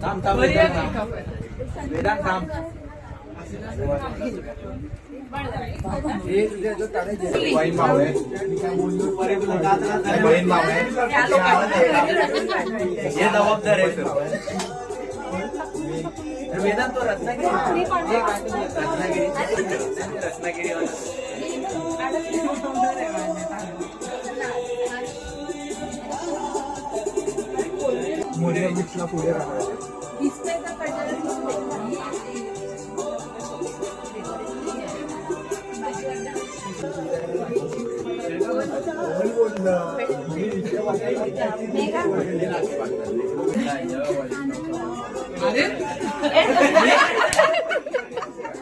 थांब थांब वेदांत थांब बहीण भाऊ आहे बहीण भाऊ आहे हे जबाबदार आहे वेदांत तो रत्नागिरी रत्नागिरी मोरे बुटला पुढे राहणार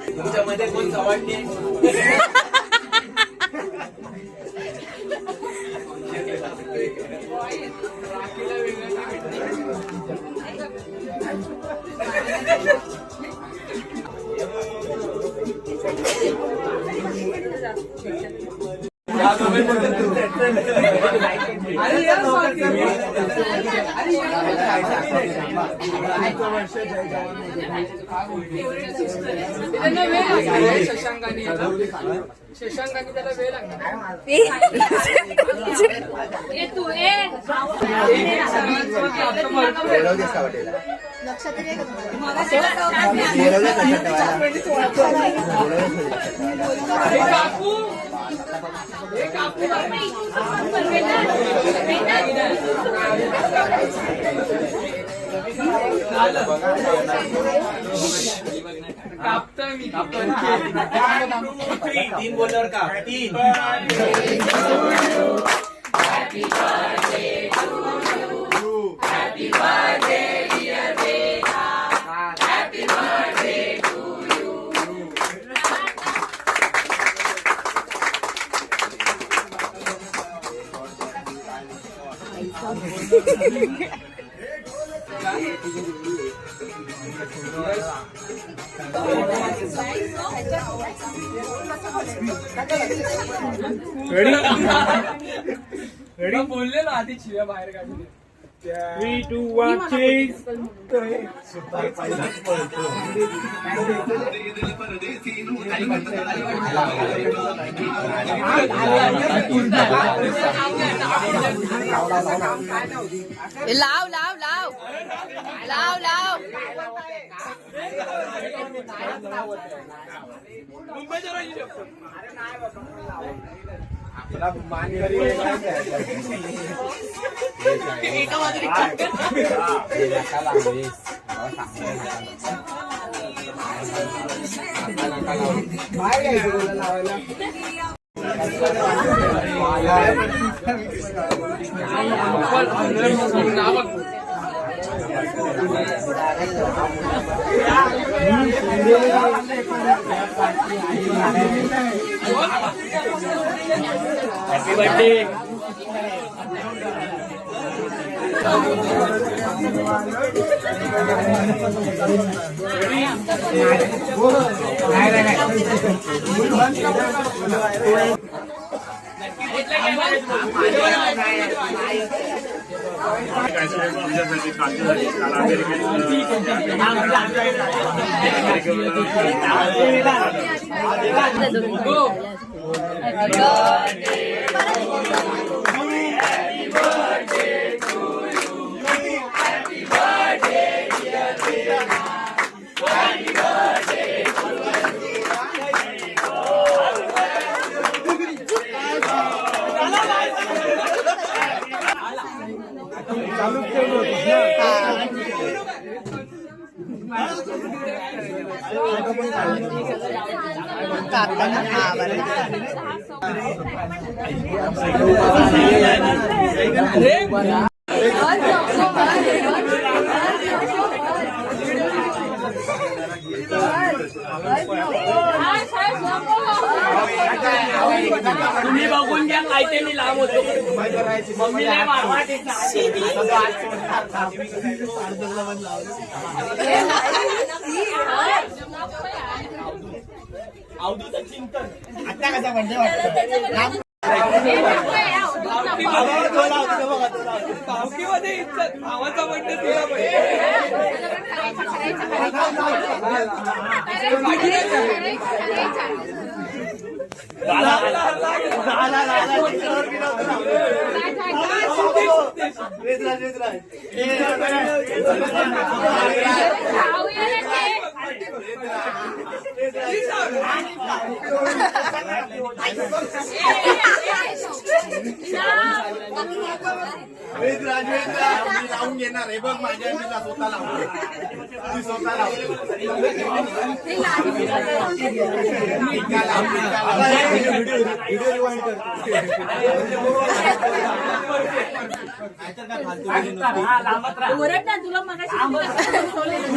तुमच्यामध्ये कोण सवाटणी शशांकाने त्याला वेळ लागणार कापतोय मी तीन बोलवर का तीन Happy birthday to you. Happy birthday dear Veda. Happy birthday to you. Ready बोलले ना आधी शिव्या बाहेर काढून 3, 2, 1 cheese लाव लाव लाव लाव लाव Happy birthday तुम्ही बघून घ्या काय ते मी लांब होतो मम्मी नाही मारवा अवधूचं चिंतन आता कसा म्हणजे भावकीमध्ये इज्जत भावाचा म्हणते तुला लावून घेणार हे बघ माझ्या मीला स्वतः लावतो ती स्वतः लावतो ओरड ना तुला मगाशी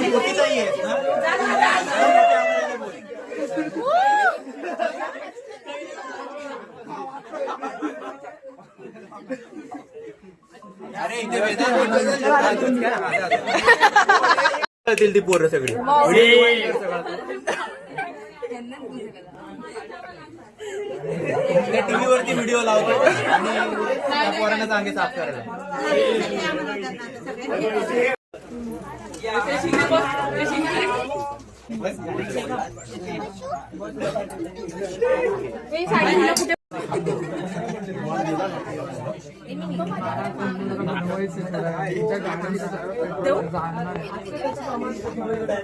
अरे इथे ती पोरं सगळी टीव्ही वरती व्हिडिओ लावतो आणि त्या पोरांना सांगे साफ करायला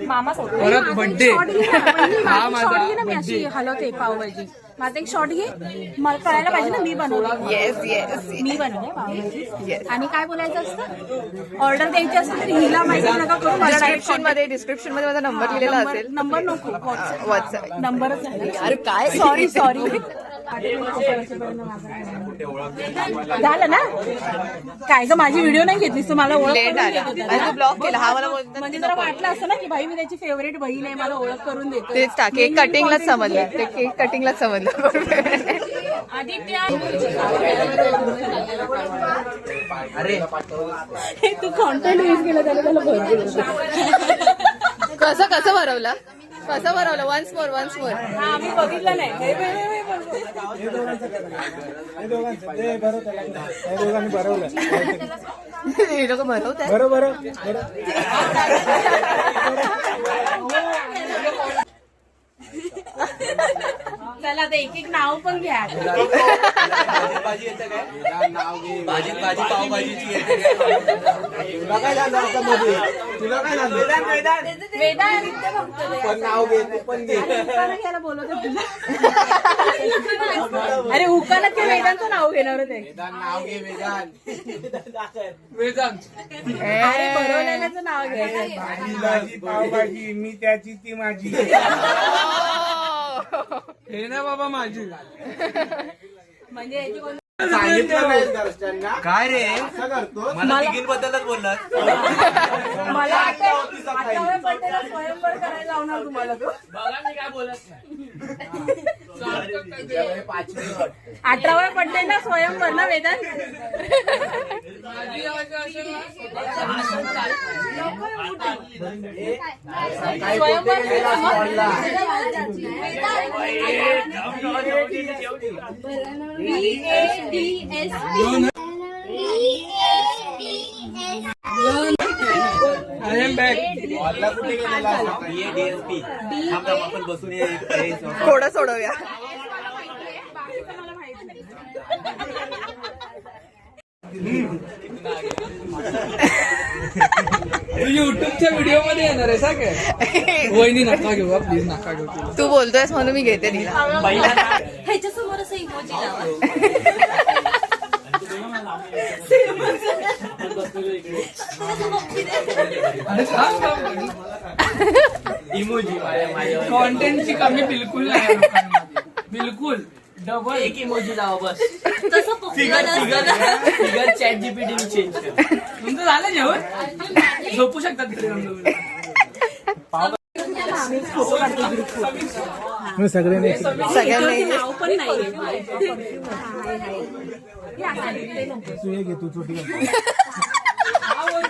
मामा परत बर्थडे हा माझा मी अशी हलवते पावभाजी माझा एक शॉट घे मला कळायला पाहिजे ना मी बनवलं येस येस मी बनवले पावभाजी आणि काय बोलायचं असतं ऑर्डर द्यायची असेल तर हिला माहिती नका करू मला डिस्क्रिप्शन मध्ये माझा नंबर लिहिलेला असेल. नंबर नको व्हॉट्सअप नंबरच अरे काय सॉरी झालं ना काय ग माझी व्हिडिओ नाही घेतलीस तू मला ओळख लेट करून आला देत होती. आणि तू ब्लॉक केला हा मला बोलतो म्हणजे जरा वाटलं असतं ना की भाई मी त्याची फेवरेट बहीण आहे मला ओळख करून देतो तेच टाक केक कटिंगलाच समजलं ते केक कटिंगलाच समजलं आदित्य अरे तू कॉन्टेंट यूज केलं त्याला भरपूर कसं भरवलं वन्स मोर हा आम्ही बघितलं नाही हे दोघांनी भरवलं हे लोक भरवतात बरोबर चला आता एक एक नाव पण घ्या भाजी येतं काय भाजी पावभाजीची येते तुला काय झालं तुला काय झालं पण नाव घे तू पण घे घ्यायला बोलवत तुला अरे उकाला ते वेदांचं नाव घेणार होते नाव घे वेदांत अरे बरोवल्याचं नाव घ्यायचं भाजी पावभाजी मी त्याची ती माझी हे ना बाबा माझी म्हणजे याची कोण सांगितलं नाही घरच्यांना काय रे असं करतो मला तिघींबद्दलच बोललास मला आठवड्या बर्थडेला स्वयंवर करायला लावणार तुम्हाला तो बघा मी काय बोलत नाही 18व्या बर्थडेला स्वयंवर ना वेदांत स्वयंवर आय एम बॅक हॉलला कुठे गेलेला DSP आपण बसून थोडं सोडवूया तू युट्यूबच्या व्हिडिओ मध्ये येणार आहे काय वहिनी नका घेऊ प्लीज नका घेऊ तू बोलतोयस म्हणून मी घेते तिला ह्याच्यासमोर असं इमोजी लावा इमोजी कॉन्टेंटची कमी बिलकुल नाही आहे लोकांमध्ये. बिलकुल डबल एक इमोजी लावा बस तसं फिगर चॅट जीपीटी चेंज कर तुमचं झालं जेवण झोपू शकतात तिकडे सगळ्यांनी सगळ्यांनी नाव पण नाही तू हे घे तू छोटी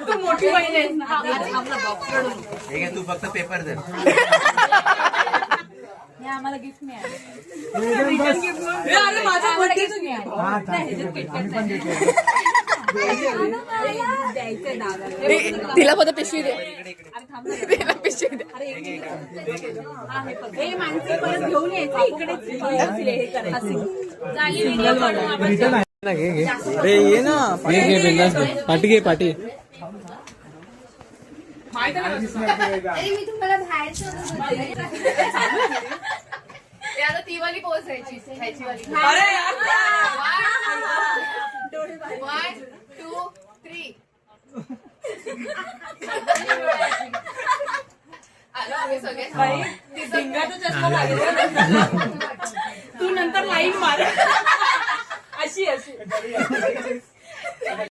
तू मोठी बहीण आहेस ना हे घे तू फक्त पेपर दे हे आम्हाला गिफ्ट मिळालं अरे माझा गिफ्ट मिळालं तिला फक्त पिशवी दे तिला पिशवी पैसे द्या. हे माणसे परत घेऊन यायचं इकडे हे करायचं. चालेल, व्हिडिओ काढू आपण. अरे ये ना पाठी घे पाठी. मी तुम्हाला बाहेर सोडून आता ती वाली पोहोचायची ह्याची वाली 1 2 3 आलो आम्ही सगळे तू नंतर लाईन मार अशी